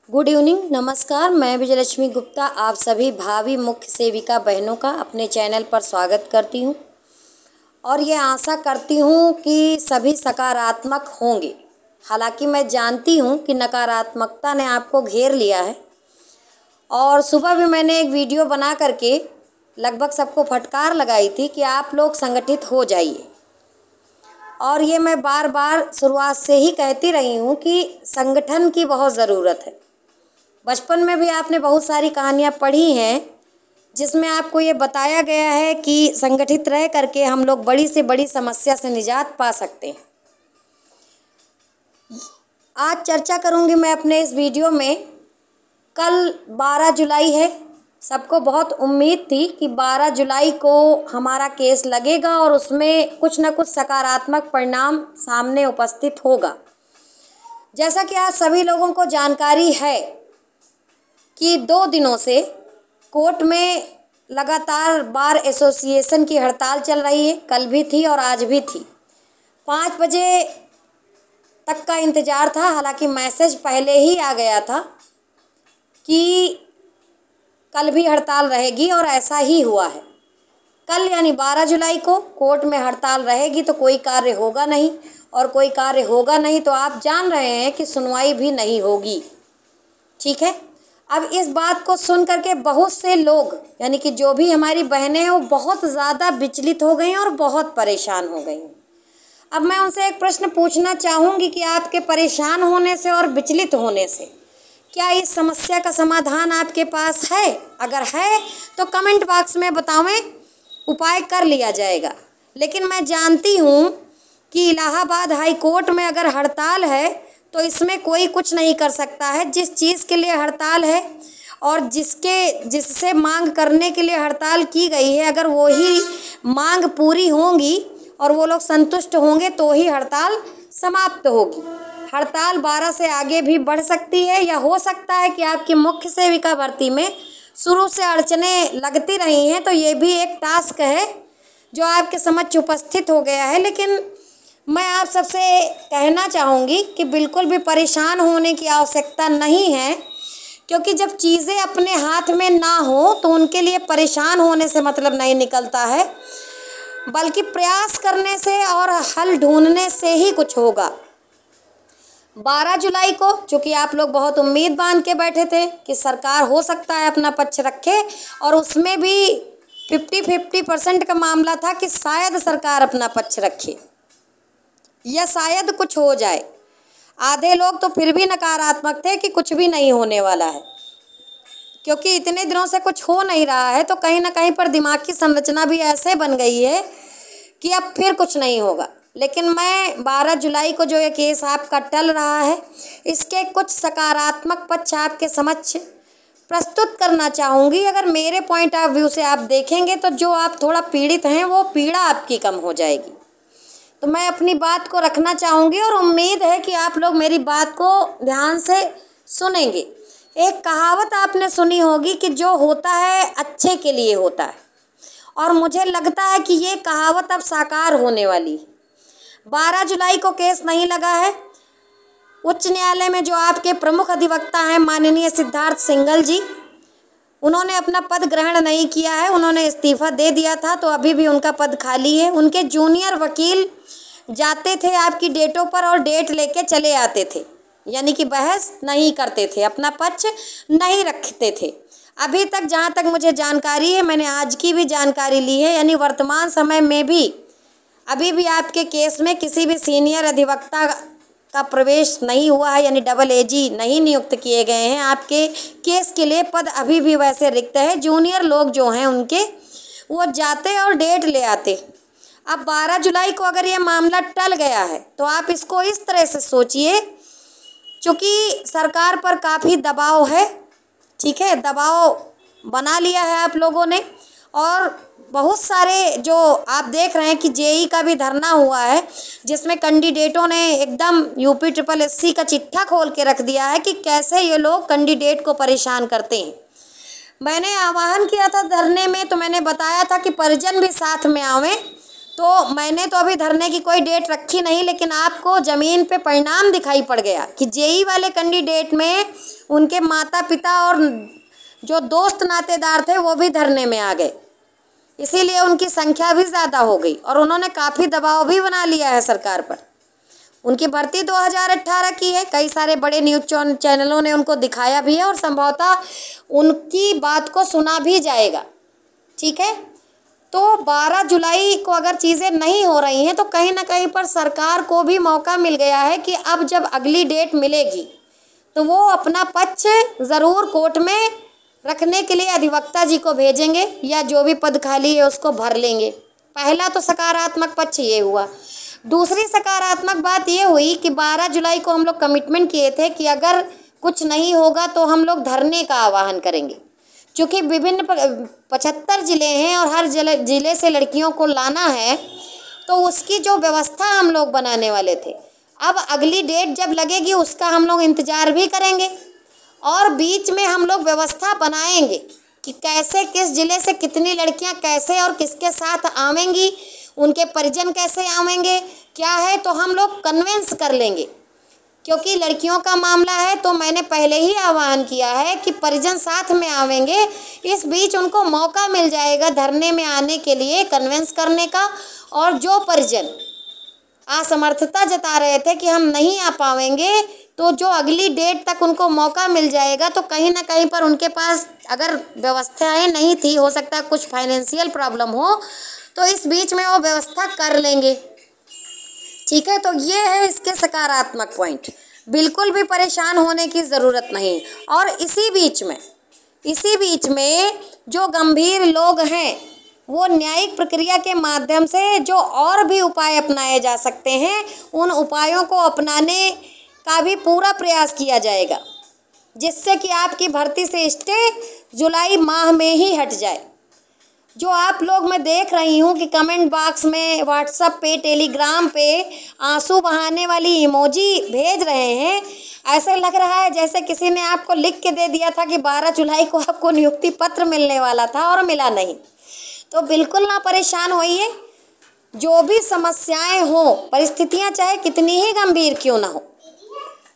Good evening, नमस्कार। मैं विजयलक्ष्मी गुप्ता आप सभी भावी मुख्य सेविका बहनों का अपने चैनल पर स्वागत करती हूं और ये आशा करती हूं कि सभी सकारात्मक होंगे। हालांकि मैं जानती हूं कि नकारात्मकता ने आपको घेर लिया है और सुबह भी मैंने एक वीडियो बना करके लगभग सबको फटकार लगाई थी कि आप लोग संगठित हो जाइए। और ये मैं बार बार शुरुआत से ही कहती रही हूँ कि संगठन की बहुत ज़रूरत है। बचपन में भी आपने बहुत सारी कहानियाँ पढ़ी हैं जिसमें आपको ये बताया गया है कि संगठित रह करके हम लोग बड़ी से बड़ी समस्या से निजात पा सकते हैं। आज चर्चा करूँगी मैं अपने इस वीडियो में। कल 12 जुलाई है। सबको बहुत उम्मीद थी कि 12 जुलाई को हमारा केस लगेगा और उसमें कुछ न कुछ सकारात्मक परिणाम सामने उपस्थित होगा। जैसा कि आज सभी लोगों को जानकारी है कि 2 दिनों से कोर्ट में लगातार बार एसोसिएशन की हड़ताल चल रही है। कल भी थी और आज भी थी। 5 बजे तक का इंतज़ार था। हालांकि मैसेज पहले ही आ गया था कि कल भी हड़ताल रहेगी और ऐसा ही हुआ है। कल यानी 12 जुलाई को कोर्ट में हड़ताल रहेगी तो कोई कार्य होगा नहीं, और कोई कार्य होगा नहीं तो आप जान रहे हैं कि सुनवाई भी नहीं होगी। ठीक है। अब इस बात को सुन करके बहुत से लोग यानी कि जो भी हमारी बहनें हैं वो बहुत ज़्यादा विचलित हो गई और बहुत परेशान हो गई। अब मैं उनसे एक प्रश्न पूछना चाहूँगी कि आपके परेशान होने से और विचलित होने से क्या इस समस्या का समाधान आपके पास है? अगर है तो कमेंट बॉक्स में बतावें, उपाय कर लिया जाएगा। लेकिन मैं जानती हूँ कि इलाहाबाद हाई कोर्ट में अगर हड़ताल है तो इसमें कोई कुछ नहीं कर सकता है। जिस चीज़ के लिए हड़ताल है और जिससे मांग करने के लिए हड़ताल की गई है, अगर वो ही मांग पूरी होंगी और वो लोग संतुष्ट होंगे तो ही हड़ताल समाप्त होगी। हड़ताल 12 से आगे भी बढ़ सकती है या हो सकता है कि आपकी मुख्य सेविका भर्ती में शुरू से अड़चनें लगती रही हैं तो ये भी एक टास्क है जो आपके समक्ष उपस्थित हो गया है। लेकिन मैं आप सबसे कहना चाहूँगी कि बिल्कुल भी परेशान होने की आवश्यकता नहीं है, क्योंकि जब चीज़ें अपने हाथ में ना हो तो उनके लिए परेशान होने से मतलब नहीं निकलता है, बल्कि प्रयास करने से और हल ढूंढने से ही कुछ होगा। 12 जुलाई को चूँकि आप लोग बहुत उम्मीद बांध के बैठे थे कि सरकार हो सकता है अपना पक्ष रखे, और उसमें भी 50-50% का मामला था कि शायद सरकार अपना पक्ष रखे या शायद कुछ हो जाए। आधे लोग तो फिर भी नकारात्मक थे कि कुछ भी नहीं होने वाला है, क्योंकि इतने दिनों से कुछ हो नहीं रहा है तो कहीं ना कहीं पर दिमाग की संरचना भी ऐसे बन गई है कि अब फिर कुछ नहीं होगा। लेकिन मैं 12 जुलाई को जो ये केस आपका टल रहा है इसके कुछ सकारात्मक पक्ष आपके समक्ष प्रस्तुत करना चाहूँगी। अगर मेरे पॉइंट ऑफ व्यू से आप देखेंगे तो जो आप थोड़ा पीड़ित हैं वो पीड़ा आपकी कम हो जाएगी। तो मैं अपनी बात को रखना चाहूँगी और उम्मीद है कि आप लोग मेरी बात को ध्यान से सुनेंगे। एक कहावत आपने सुनी होगी कि जो होता है अच्छे के लिए होता है, और मुझे लगता है कि ये कहावत अब साकार होने वाली है। 12 जुलाई को केस नहीं लगा है। उच्च न्यायालय में जो आपके प्रमुख अधिवक्ता हैं माननीय सिद्धार्थ सिंघल जी, उन्होंने अपना पद ग्रहण नहीं किया है। उन्होंने इस्तीफा दे दिया था तो अभी भी उनका पद खाली है। उनके जूनियर वकील जाते थे आपकी डेटों पर और डेट लेके चले आते थे, यानी कि बहस नहीं करते थे, अपना पक्ष नहीं रखते थे। अभी तक जहाँ तक मुझे जानकारी है, मैंने आज की भी जानकारी ली है, यानी वर्तमान समय में भी अभी भी आपके केस में किसी भी सीनियर अधिवक्ता का प्रवेश नहीं हुआ है, यानी डबल एजी नहीं नियुक्त किए गए हैं। आपके केस के लिए पद अभी भी वैसे रिक्त है। जूनियर लोग जो हैं उनके वो जाते और डेट ले आते। अब 12 जुलाई को अगर ये मामला टल गया है तो आप इसको इस तरह से सोचिए, चूँकि सरकार पर काफ़ी दबाव है, ठीक है, दबाव बना लिया है आप लोगों ने, और बहुत सारे जो आप देख रहे हैं कि जेई का भी धरना हुआ है जिसमें कैंडिडेटों ने एकदम UPSSC का चिट्ठा खोल के रख दिया है कि कैसे ये लोग कैंडिडेट को परेशान करते हैं। मैंने आह्वान किया था धरने में तो मैंने बताया था कि परिजन भी साथ में आवें तो मैंने तो अभी धरने की कोई डेट रखी नहीं, लेकिन आपको ज़मीन पे परिणाम दिखाई पड़ गया कि जेई वाले कैंडिडेट में उनके माता पिता और जो दोस्त नातेदार थे वो भी धरने में आ गए, इसीलिए उनकी संख्या भी ज़्यादा हो गई और उन्होंने काफ़ी दबाव भी बना लिया है सरकार पर। उनकी भर्ती 2018 की है, कई सारे बड़े न्यूज़ चैनलों ने उनको दिखाया भी है और संभवतः उनकी बात को सुना भी जाएगा। ठीक है, तो 12 जुलाई को अगर चीज़ें नहीं हो रही हैं तो कहीं ना कहीं पर सरकार को भी मौका मिल गया है कि अब जब अगली डेट मिलेगी तो वो अपना पक्ष ज़रूर कोर्ट में रखने के लिए अधिवक्ता जी को भेजेंगे या जो भी पद खाली है उसको भर लेंगे। पहला तो सकारात्मक पक्ष ये हुआ। दूसरी सकारात्मक बात ये हुई कि 12 जुलाई को हम लोग कमिटमेंट किए थे कि अगर कुछ नहीं होगा तो हम लोग धरने का आह्वान करेंगे, क्योंकि विभिन्न 75 ज़िले हैं और हर ज़िले से लड़कियों को लाना है, तो उसकी जो व्यवस्था हम लोग बनाने वाले थे, अब अगली डेट जब लगेगी उसका हम लोग इंतज़ार भी करेंगे और बीच में हम लोग व्यवस्था बनाएंगे कि कैसे किस ज़िले से कितनी लड़कियां कैसे और किसके साथ आवेंगी, उनके परिजन कैसे आवेंगे, क्या है, तो हम लोग कन्विंस कर लेंगे। क्योंकि लड़कियों का मामला है तो मैंने पहले ही आह्वान किया है कि परिजन साथ में आवेंगे, इस बीच उनको मौका मिल जाएगा धरने में आने के लिए कन्विंस करने का। और जो परिजन असमर्थता जता रहे थे कि हम नहीं आ पाएंगे, तो जो अगली डेट तक उनको मौका मिल जाएगा, तो कहीं ना कहीं पर उनके पास अगर व्यवस्थाएं नहीं थी, हो सकता है कुछ फाइनेंशियल प्रॉब्लम हो, तो इस बीच में वो व्यवस्था कर लेंगे। ठीक है, तो ये है इसके सकारात्मक पॉइंट। बिल्कुल भी परेशान होने की ज़रूरत नहीं। और इसी बीच में जो गंभीर लोग हैं वो न्यायिक प्रक्रिया के माध्यम से जो और भी उपाय अपनाए जा सकते हैं, उन उपायों को अपनाने का भी पूरा प्रयास किया जाएगा, जिससे कि आपकी भर्ती से स्टे जुलाई माह में ही हट जाए। जो आप लोग मैं देख रही हूँ कि कमेंट बॉक्स में, व्हाट्सएप पे, टेलीग्राम पे आंसू बहाने वाली इमोजी भेज रहे हैं, ऐसे लग रहा है जैसे किसी ने आपको लिख के दे दिया था कि 12 जुलाई को आपको नियुक्ति पत्र मिलने वाला था और मिला नहीं। तो बिल्कुल ना परेशान होइए। जो भी समस्याएं हो, परिस्थितियां चाहे कितनी ही गंभीर क्यों ना हो,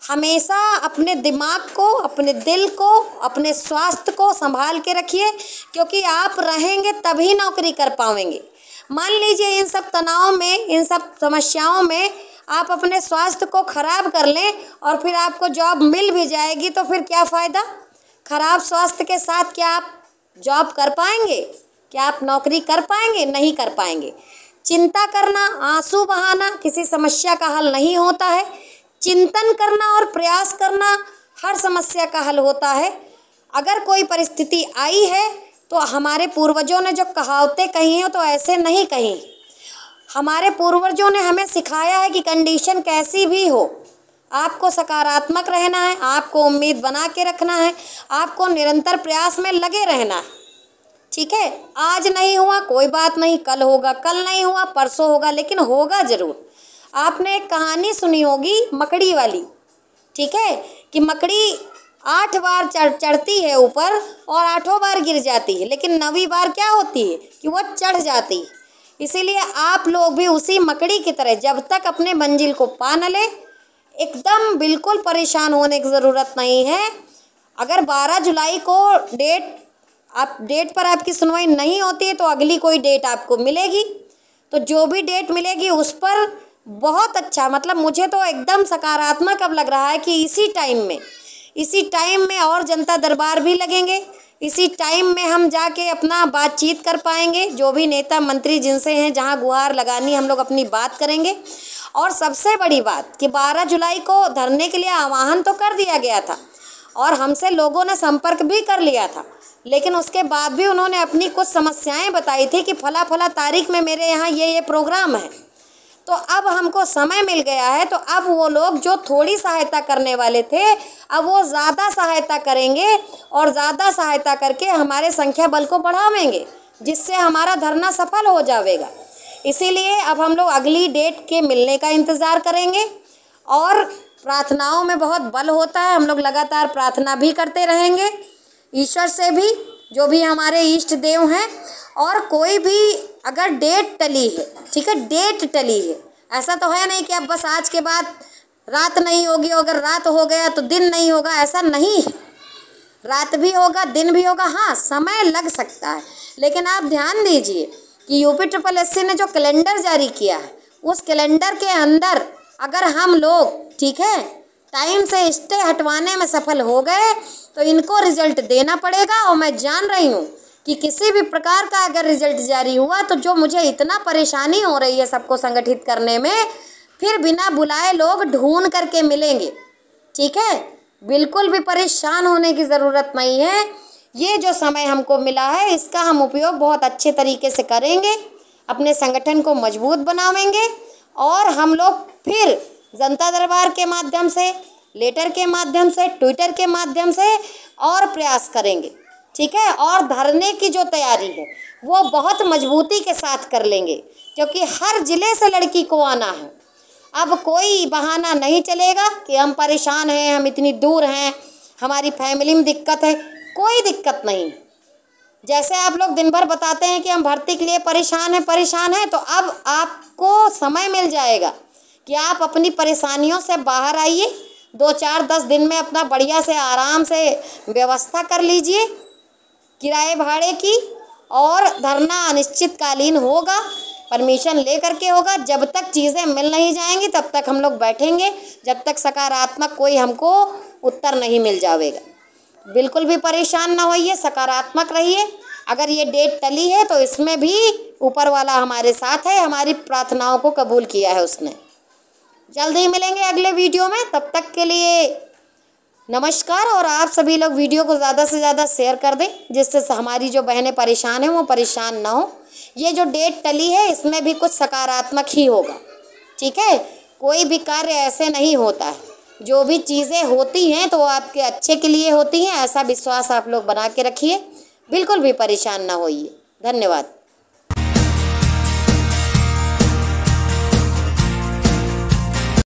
हमेशा अपने दिमाग को, अपने दिल को, अपने स्वास्थ्य को संभाल के रखिए, क्योंकि आप रहेंगे तभी नौकरी कर पाएंगे। मान लीजिए इन सब तनाव में, इन सब समस्याओं में आप अपने स्वास्थ्य को खराब कर लें और फिर आपको जॉब मिल भी जाएगी, तो फिर क्या फ़ायदा। खराब स्वास्थ्य के साथ क्या आप जॉब कर पाएंगे? क्या आप नौकरी कर पाएंगे? नहीं कर पाएंगे। चिंता करना, आंसू बहाना किसी समस्या का हल नहीं होता है। चिंतन करना और प्रयास करना हर समस्या का हल होता है। अगर कोई परिस्थिति आई है तो हमारे पूर्वजों ने जो कहावतें कही हैं तो ऐसे नहीं कही। हमारे पूर्वजों ने हमें सिखाया है कि कंडीशन कैसी भी हो, आपको सकारात्मक रहना है, आपको उम्मीद बना के रखना है, आपको निरंतर प्रयास में लगे रहना है। ठीक है, आज नहीं हुआ कोई बात नहीं, कल होगा, कल नहीं हुआ परसों होगा, लेकिन होगा ज़रूर। आपने एक कहानी सुनी होगी मकड़ी वाली, ठीक है, कि मकड़ी 8 बार चढ़ती है ऊपर और 8 बार गिर जाती है, लेकिन 9वीं बार क्या होती है कि वो चढ़ जाती है। इसीलिए आप लोग भी उसी मकड़ी की तरह जब तक अपने मंजिल को पा न ले, एकदम बिल्कुल परेशान होने की ज़रूरत नहीं है। अगर 12 जुलाई को डेट पर आपकी सुनवाई नहीं होती है तो अगली कोई डेट आपको मिलेगी। तो जो भी डेट मिलेगी उस पर बहुत अच्छा, मतलब मुझे तो एकदम सकारात्मक अब लग रहा है कि इसी टाइम में और जनता दरबार भी लगेंगे। इसी टाइम में हम जाके अपना बातचीत कर पाएंगे, जो भी नेता मंत्री जिनसे हैं, जहां गुहार लगानी हम लोग अपनी बात करेंगे। और सबसे बड़ी बात कि 12 जुलाई को धरने के लिए आह्वान तो कर दिया गया था और हमसे लोगों ने संपर्क भी कर लिया था, लेकिन उसके बाद भी उन्होंने अपनी कुछ समस्याएं बताई थी कि फला तारीख में मेरे यहाँ ये प्रोग्राम है। तो अब हमको समय मिल गया है, तो अब वो लोग जो थोड़ी सहायता करने वाले थे अब वो ज़्यादा सहायता करेंगे और ज़्यादा सहायता करके हमारे संख्या बल को बढ़ावेंगे, जिससे हमारा धरना सफल हो जाएगा। इसीलिए अब हम लोग अगली डेट के मिलने का इंतज़ार करेंगे और प्रार्थनाओं में बहुत बल होता है, हम लोग लगातार प्रार्थना भी करते रहेंगे ईश्वर से भी, जो भी हमारे इष्ट देव हैं। और कोई भी अगर डेट टली है, ठीक है, डेट टली है। ऐसा तो है नहीं कि अब बस आज के बाद रात नहीं होगी, अगर रात हो गया तो दिन नहीं होगा, ऐसा नहीं है। रात भी होगा, दिन भी होगा, हाँ समय लग सकता है। लेकिन आप ध्यान दीजिए कि UPSSC ने जो कैलेंडर जारी किया है, उस कैलेंडर के अंदर अगर हम लोग, ठीक है, टाइम से स्टे हटवाने में सफल हो गए तो इनको रिजल्ट देना पड़ेगा। और मैं जान रही हूँ कि किसी भी प्रकार का अगर रिजल्ट जारी हुआ तो जो मुझे इतना परेशानी हो रही है सबको संगठित करने में, फिर बिना बुलाए लोग ढूंढ करके मिलेंगे। ठीक है, बिल्कुल भी परेशान होने की ज़रूरत नहीं है। ये जो समय हमको मिला है इसका हम उपयोग बहुत अच्छे तरीके से करेंगे, अपने संगठन को मजबूत बनावेंगे और हम लोग फिर जनता दरबार के माध्यम से, लेटर के माध्यम से, ट्विटर के माध्यम से और प्रयास करेंगे। ठीक है, और धरने की जो तैयारी है वो बहुत मजबूती के साथ कर लेंगे, क्योंकि हर ज़िले से लड़की को आना है। अब कोई बहाना नहीं चलेगा कि हम परेशान हैं, हम इतनी दूर हैं, हमारी फैमिली में दिक्कत है। कोई दिक्कत नहीं। जैसे आप लोग दिन भर बताते हैं कि हम भर्ती के लिए परेशान हैं, तो अब आपको समय मिल जाएगा कि आप अपनी परेशानियों से बाहर आइए। 2-4-10 दिन में अपना बढ़िया से आराम से व्यवस्था कर लीजिए किराए भाड़े की, और धरना अनिश्चितकालीन होगा, परमिशन ले करके होगा। जब तक चीज़ें मिल नहीं जाएंगी तब तक हम लोग बैठेंगे, जब तक सकारात्मक कोई हमको उत्तर नहीं मिल जाएगा। बिल्कुल भी परेशान ना होइए, सकारात्मक रहिए। अगर ये डेट टली है तो इसमें भी ऊपर वाला हमारे साथ है, हमारी प्रार्थनाओं को कबूल किया है उसने। जल्द ही मिलेंगे अगले वीडियो में, तब तक के लिए नमस्कार। और आप सभी लोग वीडियो को ज़्यादा से ज़्यादा शेयर कर दें, जिससे हमारी जो बहनें परेशान हैं वो परेशान ना हो। ये जो डेट टली है इसमें भी कुछ सकारात्मक ही होगा। ठीक है, कोई भी कार्य ऐसे नहीं होता है, जो भी चीज़ें होती हैं तो वो आपके अच्छे के लिए होती हैं। ऐसा विश्वास आप लोग बना के रखिए, बिल्कुल भी परेशान ना होइए। धन्यवाद।